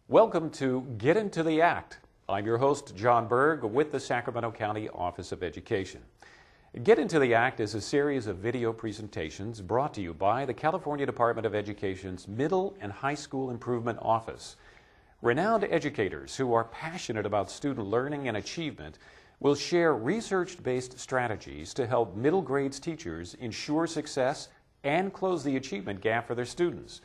Welcome to Get Into the Act. I'm your host, John Berg, with the Sacramento County Office of Education. Get Into the Act is a series of video presentations brought to you by the California Department of Education's Middle and High School Improvement Office. Renowned educators who are passionate about student learning and achievement will share research-based strategies to help middle grades teachers ensure success and close the achievement gap for their students.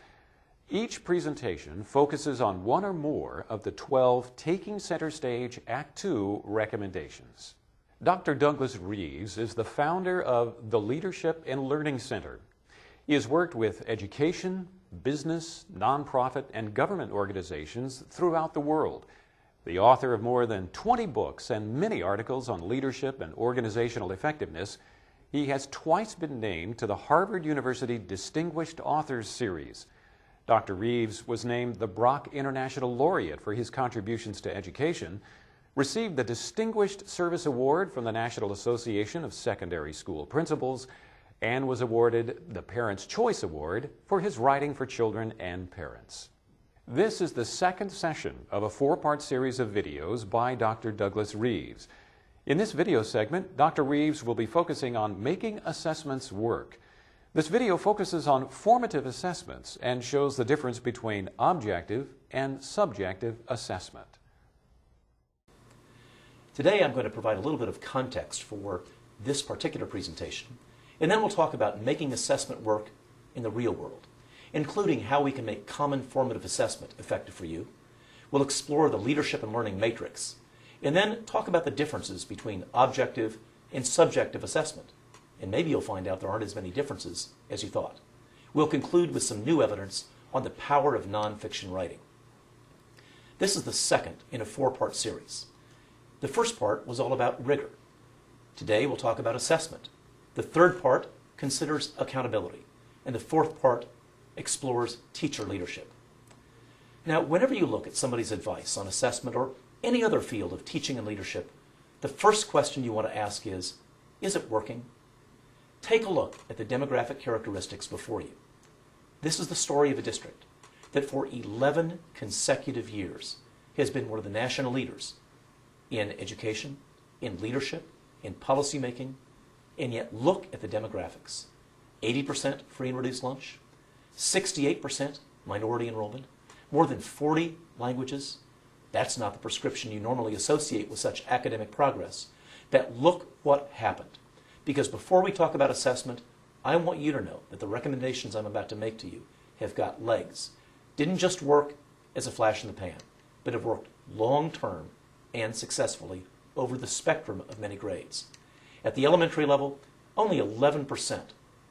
Each presentation focuses on one or more of the 12 Taking Center Stage Act 2 recommendations. Dr. Douglas Reeves is the founder of the Leadership and Learning Center. He has worked with education, business, nonprofit, and government organizations throughout the world. The author of more than 20 books and many articles on leadership and organizational effectiveness, he has twice been named to the Harvard University Distinguished Authors Series. Dr. Reeves was named the Brock International Laureate for his contributions to education, received the Distinguished Service Award from the National Association of Secondary School Principals, and was awarded the Parents' Choice Award for his writing for children and parents. This is the second session of a four-part series of videos by Dr. Douglas Reeves. In this video segment, Dr. Reeves will be focusing on making assessments work. This video focuses on formative assessments and shows the difference between objective and subjective assessment. Today I'm going to provide a little bit of context for this particular presentation, and then we'll talk about making assessment work in the real world, including how we can make common formative assessment effective for you. We'll explore the leadership and learning matrix, and then talk about the differences between objective and subjective assessment. And maybe you'll find out there aren't as many differences as you thought. We'll conclude with some new evidence on the power of nonfiction writing. This is the second in a four-part series. The first part was all about rigor. Today we'll talk about assessment. The third part considers accountability. And the fourth part explores teacher leadership. Now, whenever you look at somebody's advice on assessment or any other field of teaching and leadership, the first question you want to ask is it working? Take a look at the demographic characteristics before you. This is the story of a district that for 11 consecutive years has been one of the national leaders in education, in leadership, in policymaking, and yet look at the demographics. 80% free and reduced lunch, 68% minority enrollment, more than 40 languages. That's not the prescription you normally associate with such academic progress. But look what happened. Because before we talk about assessment, I want you to know that the recommendations I'm about to make to you have got legs. Didn't just work as a flash in the pan, but have worked long-term and successfully over the spectrum of many grades. At the elementary level, only 11%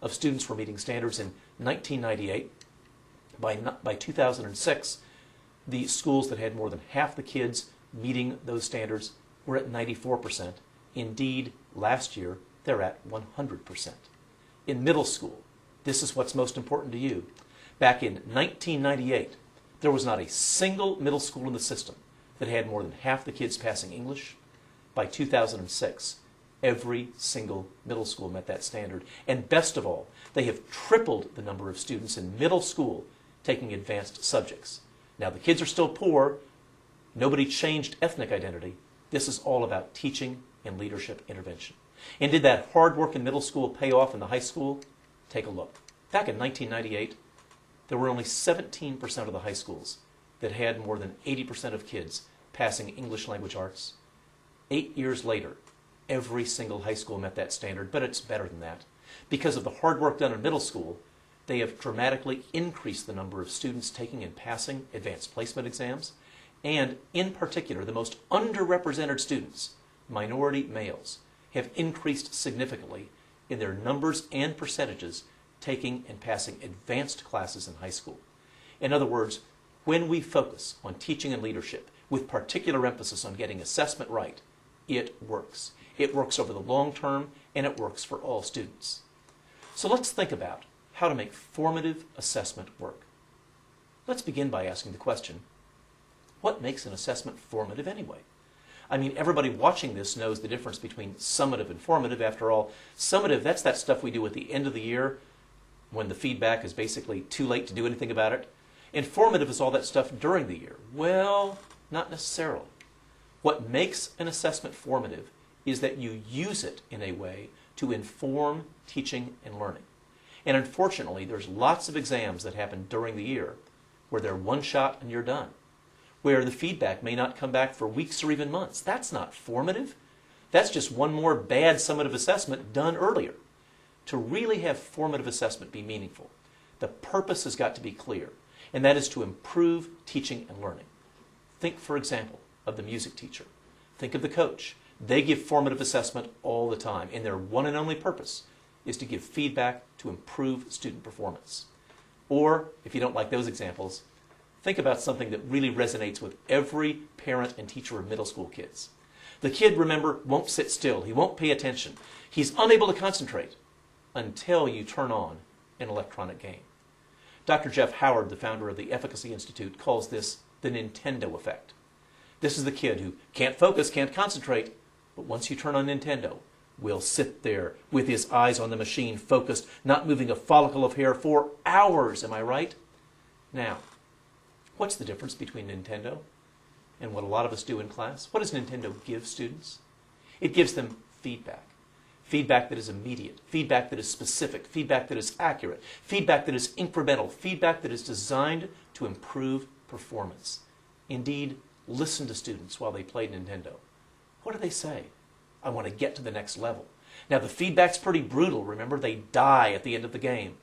of students were meeting standards in 1998. By 2006, the schools that had more than half the kids meeting those standards were at 94%. Indeed, last year, they're at 100%. In middle school, this is what's most important to you. Back in 1998, there was not a single middle school in the system that had more than half the kids passing English. By 2006, every single middle school met that standard. And best of all, they have tripled the number of students in middle school taking advanced subjects. Now, the kids are still poor. Nobody changed ethnic identity. This is all about teaching and leadership intervention. And did that hard work in middle school pay off in the high school? Take a look. Back in 1998, there were only 17% of the high schools that had more than 80% of kids passing English language arts. 8 years later, every single high school met that standard, but it's better than that. Because of the hard work done in middle school, they have dramatically increased the number of students taking and passing advanced placement exams, and in particular, the most underrepresented students, minority males, have increased significantly in their numbers and percentages taking and passing advanced classes in high school. In other words, when we focus on teaching and leadership with particular emphasis on getting assessment right, it works. It works over the long term, and it works for all students. So let's think about how to make formative assessment work. Let's begin by asking the question, what makes an assessment formative anyway? I mean, everybody watching this knows the difference between summative and formative. After all, summative, that's that stuff we do at the end of the year when the feedback is basically too late to do anything about it. And formative is all that stuff during the year. Well, not necessarily. What makes an assessment formative is that you use it in a way to inform teaching and learning. And unfortunately, there's lots of exams that happen during the year where they're one shot and you're done, where the feedback may not come back for weeks or even months. That's not formative. That's just one more bad summative assessment done earlier. To really have formative assessment be meaningful, the purpose has got to be clear, and that is to improve teaching and learning. Think, for example, of the music teacher. Think of the coach. They give formative assessment all the time, and their one and only purpose is to give feedback to improve student performance. Or, if you don't like those examples, think about something that really resonates with every parent and teacher of middle school kids. The kid, remember, won't sit still. He won't pay attention. He's unable to concentrate until you turn on an electronic game. Dr. Jeff Howard, the founder of the Efficacy Institute, calls this the Nintendo effect. This is the kid who can't focus, can't concentrate, but once you turn on Nintendo, will sit there with his eyes on the machine, focused, not moving a follicle of hair for hours. Am I right? Now, what's the difference between Nintendo and what a lot of us do in class? What does Nintendo give students? It gives them feedback. Feedback that is immediate, feedback that is specific, feedback that is accurate, feedback that is incremental, feedback that is designed to improve performance. Indeed, listen to students while they play Nintendo. What do they say? I want to get to the next level. Now, the feedback's pretty brutal. Remember, they die at the end of the game.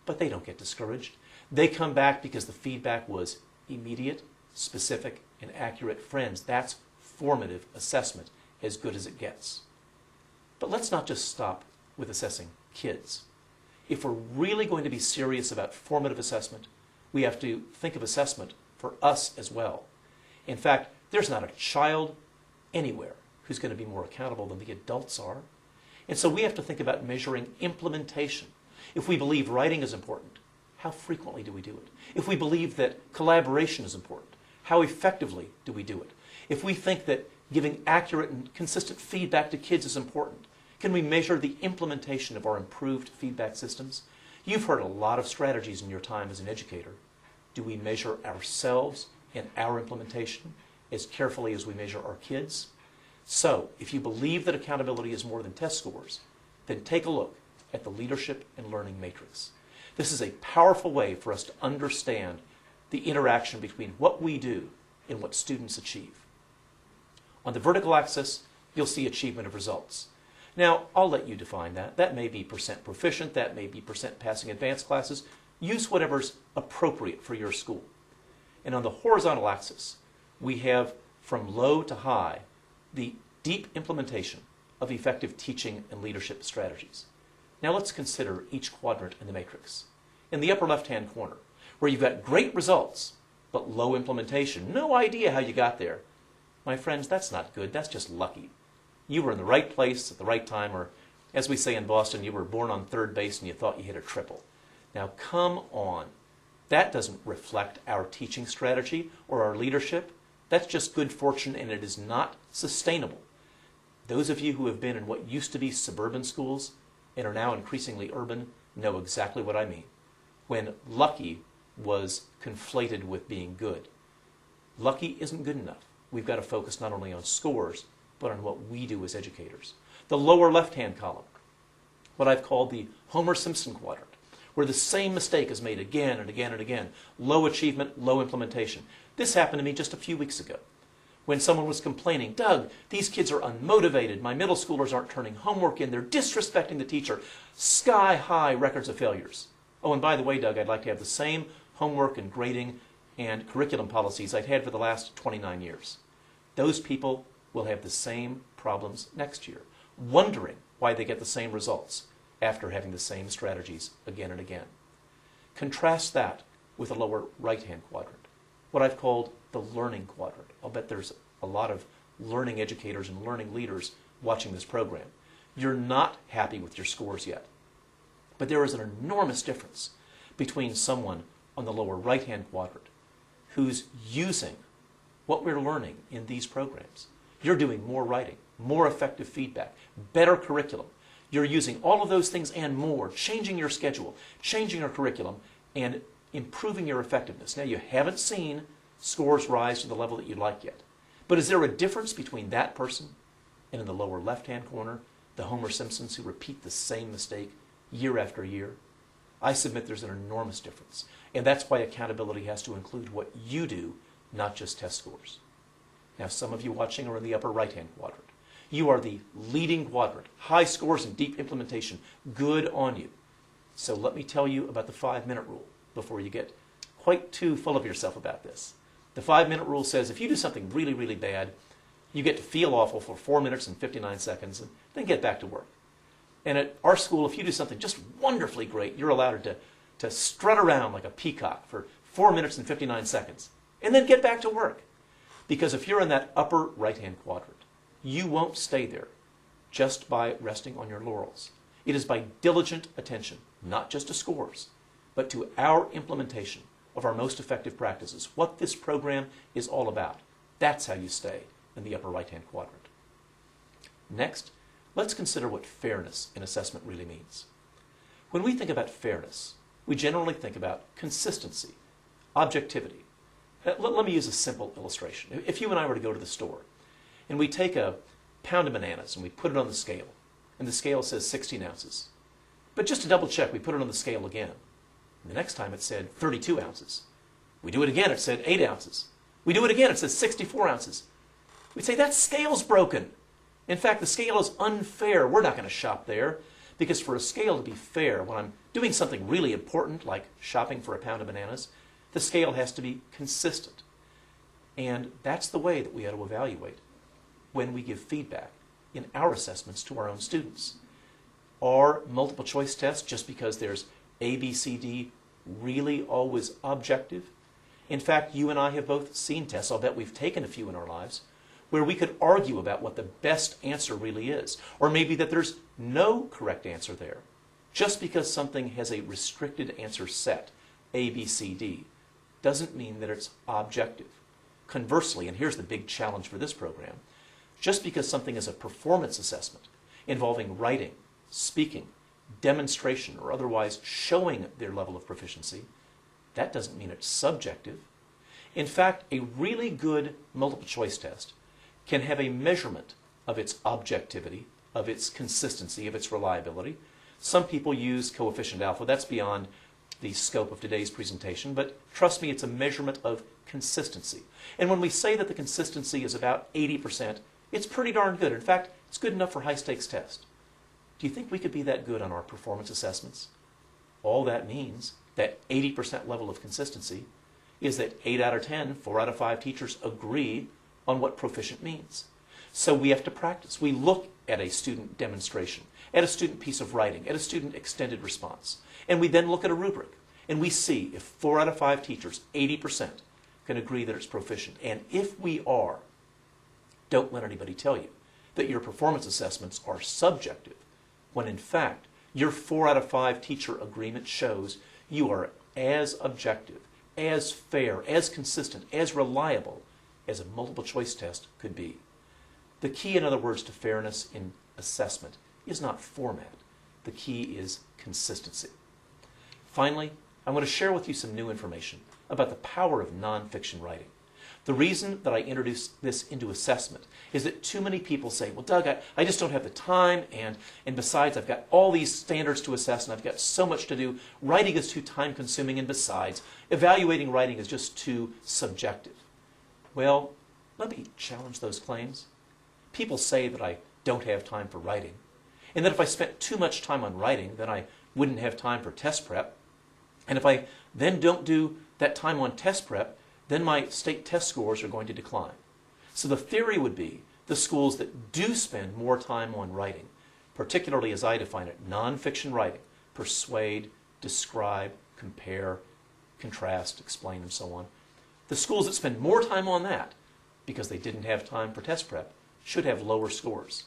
But they don't get discouraged. They come back because the feedback was immediate, specific, and accurate. Friends, that's formative assessment, as good as it gets. But let's not just stop with assessing kids. If we're really going to be serious about formative assessment, we have to think of assessment for us as well. In fact, there's not a child anywhere who's going to be more accountable than the adults are. And so we have to think about measuring implementation. If we believe writing is important, how frequently do we do it? If we believe that collaboration is important, how effectively do we do it? If we think that giving accurate and consistent feedback to kids is important, can we measure the implementation of our improved feedback systems? You've heard a lot of strategies in your time as an educator. Do we measure ourselves and our implementation as carefully as we measure our kids? So, if you believe that accountability is more than test scores, then take a look at the Leadership and Learning Matrix. This is a powerful way for us to understand the interaction between what we do and what students achieve. On the vertical axis, you'll see achievement of results. Now, I'll let you define that. That may be percent proficient, that may be percent passing advanced classes. Use whatever's appropriate for your school. And on the horizontal axis, we have from low to high the deep implementation of effective teaching and leadership strategies. Now let's consider each quadrant in the matrix. In the upper left-hand corner, where you've got great results, but low implementation, no idea how you got there. My friends, that's not good, that's just lucky. You were in the right place at the right time, or as we say in Boston, you were born on third base and you thought you hit a triple. Now come on. That doesn't reflect our teaching strategy or our leadership. That's just good fortune, and it is not sustainable. Those of you who have been in what used to be suburban schools and are now increasingly urban know exactly what I mean. When lucky was conflated with being good. Lucky isn't good enough. We've got to focus not only on scores, but on what we do as educators. The lower left-hand column, what I've called the Homer Simpson quadrant, where the same mistake is made again and again and again. Low achievement, low implementation. This happened to me just a few weeks ago when someone was complaining, Doug, these kids are unmotivated. My middle schoolers aren't turning homework in. They're disrespecting the teacher. Sky-high records of failures. Oh, and by the way, Doug, I'd like to have the same homework and grading and curriculum policies I've had for the last 29 years. Those people will have the same problems next year, wondering why they get the same results after having the same strategies again and again. Contrast that with the lower right-hand quadrant, what I've called the learning quadrant. I'll bet there's a lot of learning educators and learning leaders watching this program. You're not happy with your scores yet, but there is an enormous difference between someone on the lower right-hand quadrant who's using what we're learning in these programs. You're doing more writing, more effective feedback, better curriculum. You're using all of those things and more, changing your schedule, changing your curriculum, and improving your effectiveness. Now, you haven't seen scores rise to the level that you'd like yet. But is there a difference between that person and in the lower left-hand corner, the Homer Simpsons who repeat the same mistake year after year? I submit there's an enormous difference. And that's why accountability has to include what you do, not just test scores. Now, some of you watching are in the upper right-hand quadrant. You are the leading quadrant. High scores and deep implementation. Good on you. So let me tell you about the 5-minute rule before you get quite too full of yourself about this. The 5-minute rule says if you do something really, really bad, you get to feel awful for 4 minutes and 59 seconds and then get back to work. And at our school, if you do something just wonderfully great, you're allowed to strut around like a peacock for 4 minutes and 59 seconds and then get back to work. Because if you're in that upper right-hand quadrant, you won't stay there just by resting on your laurels. It is by diligent attention, not just to scores, but to our implementation of our most effective practices, what this program is all about. That's how you stay in the upper right-hand quadrant. Next, let's consider what fairness in assessment really means. When we think about fairness, we generally think about consistency, objectivity. Let me use a simple illustration. If you and I were to go to the store and we take a pound of bananas and we put it on the scale, and the scale says 16 ounces. But just to double check, we put it on the scale again. And the next time it said 32 ounces. We do it again, it said 8 ounces. We do it again, it says 64 ounces. We'd say, that scale's broken. In fact, the scale is unfair. We're not going to shop there. Because for a scale to be fair, when I'm doing something really important, like shopping for a pound of bananas, the scale has to be consistent. And that's the way that we ought to evaluate when we give feedback in our assessments to our own students. Are multiple choice tests, just because there's A, B, C, D, really always objective? In fact, you and I have both seen tests, I'll bet we've taken a few in our lives, where we could argue about what the best answer really is. Or maybe that there's no correct answer there. Just because something has a restricted answer set, A, B, C, D, doesn't mean that it's objective. Conversely, and here's the big challenge for this program, just because something is a performance assessment involving writing, speaking, demonstration, or otherwise showing their level of proficiency, that doesn't mean it's subjective. In fact, a really good multiple choice test can have a measurement of its objectivity, of its consistency, of its reliability. Some people use coefficient alpha. That's beyond the scope of today's presentation, but trust me, it's a measurement of consistency. And when we say that the consistency is about 80%, it's pretty darn good. In fact, it's good enough for high-stakes tests. Do you think we could be that good on our performance assessments? All that means, that 80% level of consistency, is that 8 out of 10, 4 out of 5 teachers agree on what proficient means. So we have to practice. We look at a student demonstration, at a student piece of writing, at a student extended response, and we then look at a rubric, and we see if 4 out of 5 teachers, 80%, can agree that it's proficient. And if we are, don't let anybody tell you that your performance assessments are subjective, when in fact, your 4 out of 5 teacher agreement shows you are as objective, as fair, as consistent, as reliable as a multiple choice test could be. The key, in other words, to fairness in assessment is not format. The key is consistency. Finally, I'm going to share with you some new information about the power of nonfiction writing. The reason that I introduced this into assessment is that too many people say, well, Doug, I just don't have the time, and besides, I've got all these standards to assess, and I've got so much to do. Writing is too time-consuming, and besides, evaluating writing is just too subjective. Well, let me challenge those claims. People say that I don't have time for writing, and that if I spent too much time on writing, then I wouldn't have time for test prep. And if I then don't do that time on test prep, then my state test scores are going to decline. So the theory would be the schools that do spend more time on writing, particularly as I define it, nonfiction writing, persuade, describe, compare, contrast, explain, and so on. The schools that spend more time on that, because they didn't have time for test prep, should have lower scores.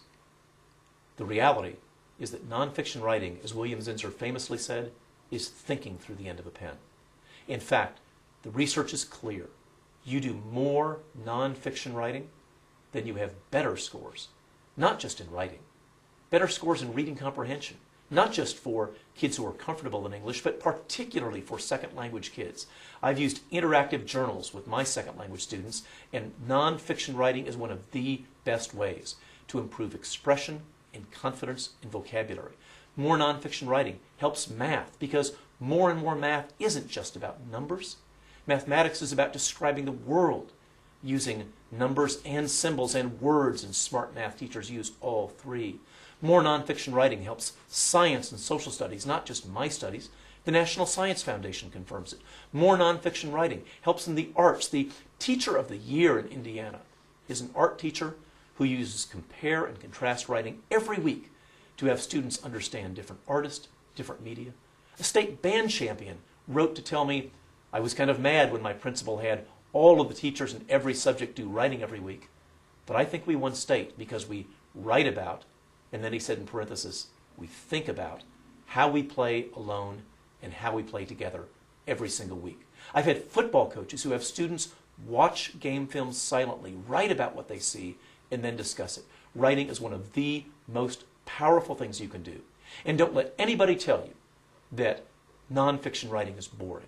The reality is that nonfiction writing, as William Zinsser famously said, is thinking through the end of a pen. In fact, the research is clear. You do more nonfiction writing, then you have better scores, not just in writing. Better scores in reading comprehension, not just for kids who are comfortable in English, but particularly for second language kids. I've used interactive journals with my second language students, and nonfiction writing is one of the best ways to improve expression and confidence in vocabulary. More nonfiction writing helps math because more and more math isn't just about numbers. Mathematics is about describing the world using numbers and symbols and words, and smart math teachers use all three. More nonfiction writing helps science and social studies, not just my studies. The National Science Foundation confirms it. More nonfiction writing helps in the arts. The Teacher of the Year in Indiana is an art teacher who uses compare and contrast writing every week to have students understand different artists, different media. A state band champion wrote to tell me, I was kind of mad when my principal had all of the teachers in every subject do writing every week, but I think we won state because we write about, and then he said in parentheses, we think about how we play alone and how we play together every single week. I've had football coaches who have students watch game films silently, write about what they see, and then discuss it. Writing is one of the most powerful things you can do. And don't let anybody tell you that nonfiction writing is boring.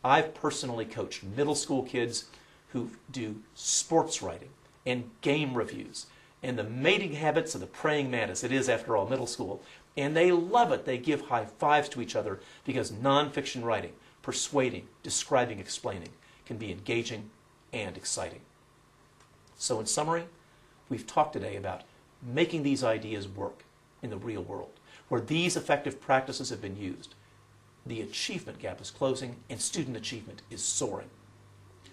I've personally coached middle school kids who do sports writing and game reviews and the mating habits of the praying mantis. It is, after all, middle school. And they love it. They give high fives to each other because nonfiction writing, persuading, describing, explaining, can be engaging and exciting. So in summary, we've talked today about making these ideas work in the real world. Where these effective practices have been used, the achievement gap is closing and student achievement is soaring.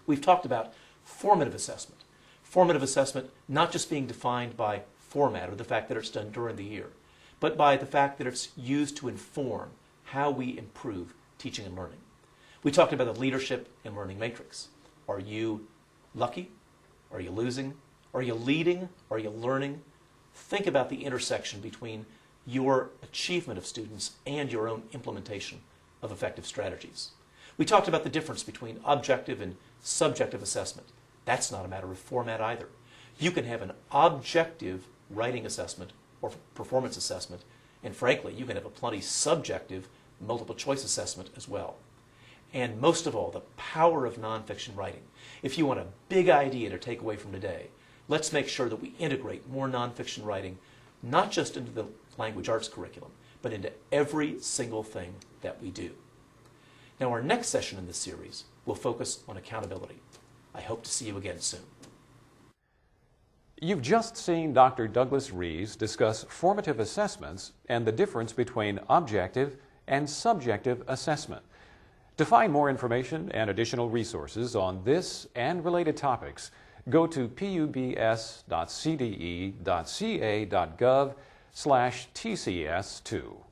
We've talked about formative assessment. Formative assessment not just being defined by format or the fact that it's done during the year, but by the fact that it's used to inform how we improve teaching and learning. We talked about the leadership and learning matrix. Are you lucky? Are you losing? Are you leading? Are you learning? Think about the intersection between your achievement of students and your own implementation of effective strategies. We talked about the difference between objective and subjective assessment. That's not a matter of format either. You can have an objective writing assessment or performance assessment, and frankly, you can have a plenty subjective multiple choice assessment as well. And most of all, the power of nonfiction writing. If you want a big idea to take away from today, let's make sure that we integrate more nonfiction writing, not just into the language arts curriculum, but into every single thing that we do. Now, our next session in this series will focus on accountability. I hope to see you again soon. You've just seen Dr. Douglas Rees discuss formative assessments and the difference between objective and subjective assessment. To find more information and additional resources on this and related topics, go to pubs.cde.ca.gov/TCS2.